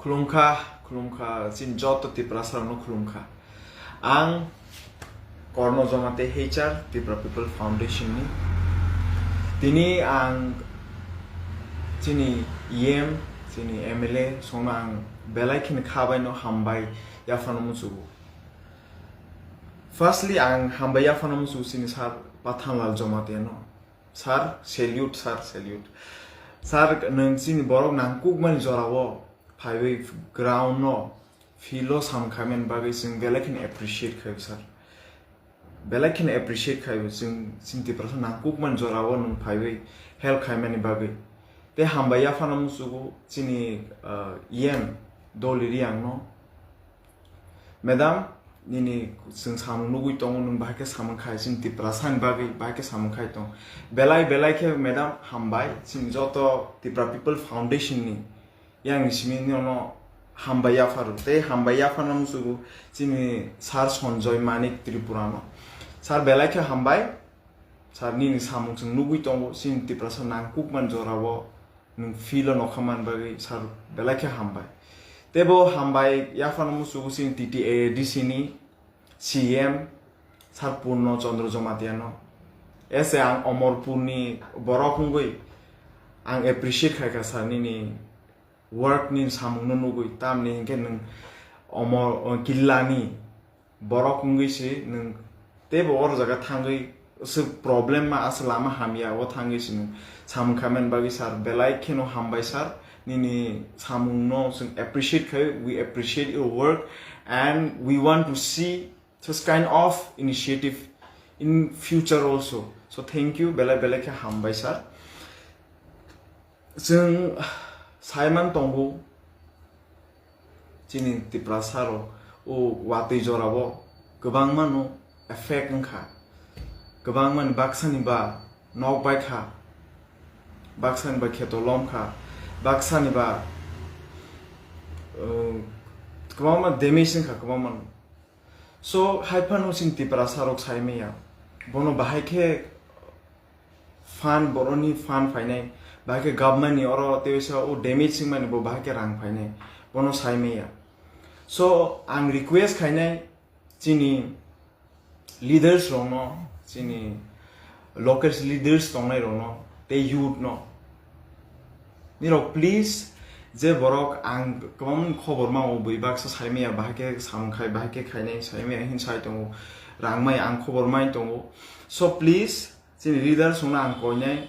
Kulumka sin joto tipra sarano kulumka. Ang Korno Jomate HR Tipra People Foundation ni. Tini ang sini EM sini MLA soma ang belai kin khabai no hambai ya fanomusu. Firstly ang hambai ya fanomusu sini sar Pathanlal Jomate no. Sar salute. Sar nang sini borok nang kukman jorawo phaiwe ground no filo samkhamen bagai sing belai kin appreciate khaib sar. Belai kin appreciate khaib sing tipra nang kukman jorawo nung phaiwe help khaimani bagai. Te hambaya fanam sugu sini EM doliri ang no. Madam nini sing samung nugui tong nung bahake samung khai sin tipra san bagai bahake samung khai tong. Belai ke madam hambai sing joto Tipra People Foundation ni yang ismi no hambaya faru. Te hambaya fanam sugu sini sar sonjoy manik Tripura no. Sar belai ke hambai sar nini samung sing nugui tong sin tipra san nang kukman jorawo nung filo no khaman bagai sar belai ke hambai. Tebo hambai ya fanamu sugu sin TTA di sini CM sar Purno Chandra Jomatiano. Ese ang Omorpur ni borok ngui ang appreciate khai ka sar ni work ni samung no nugui tam ni hingke nung Omor Killani borok ngui si nung tebo or jaga thangai se problem ma aslama hamia o thangai si nung samung khamen bagi sar belai keno hambai sar nini samung no sing appreciate khai we appreciate your work and we want to see this kind of initiative in future also. So thank you belai ke hambai sar. Sing Simon Tongbu sini Tipra saro o wati jorabo gobang mano effect ngkha gobang man baksani ba nok bai kha baksan ba khetolom kha baksani ba kawama damage kha kawama. So hypano sin Tipra sarok saimeya bono bahake fan boroni fan fainai bahake government ni oro tewisa o damage sing mane bo bahake rang fainai bono saimeya. So ang request khainai chini leaders rono chini local leaders tongnai rono te youth no niro please je borok ang kawam khobor ma o buibak sa saimea bahake samkhai bahake khainai saimea hinsai tongo rangmai ang khobor mai tongo. So please chini leaders sona ang koinai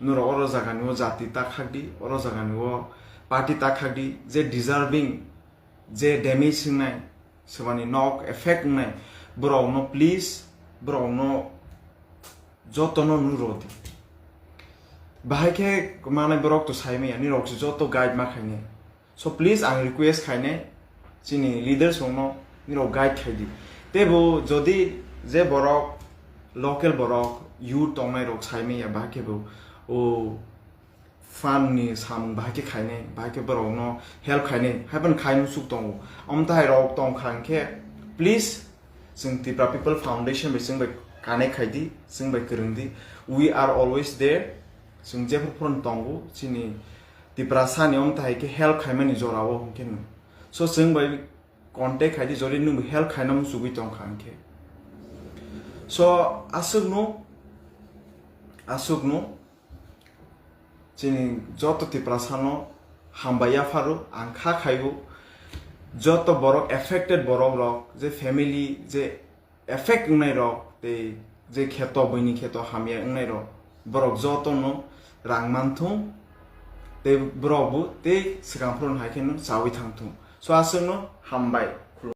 nuro oro jagani o jati ta khagdi oro jagani o party ta khagdi je deserving je damage singnai sebani knock effect nai borok no please borok no jotono nurodi bahake manai borok to saime ani rok joto guide ma khaine. So please ang request khaine chini leaders no niro guide khaidi tebo jodi je borok local borok youth tongnai rok saime ya bahake bo o fan ni sam bahake khaine bahake borok no help khaine haban khainu suk tongo amtai rok tong khangke please sing Tipra People Foundation sing by kane khaidi sing by kurungdi we are always there sing jepur pron tongo chini Tipra sani amtai ke help khaimani jorawo ken. So sing by contact khaidi jori nu help khainam sugui tong khangke. So asugno chini joto Tipra sano hambaya faru ang kha khaibu joto borok affected borok rok je family je effect ngai rok te je kheto bini kheto hamia ngai rok borok joto no rangmanthung te brobu te sikangphron haikhen sawi thangthung. So asno hambai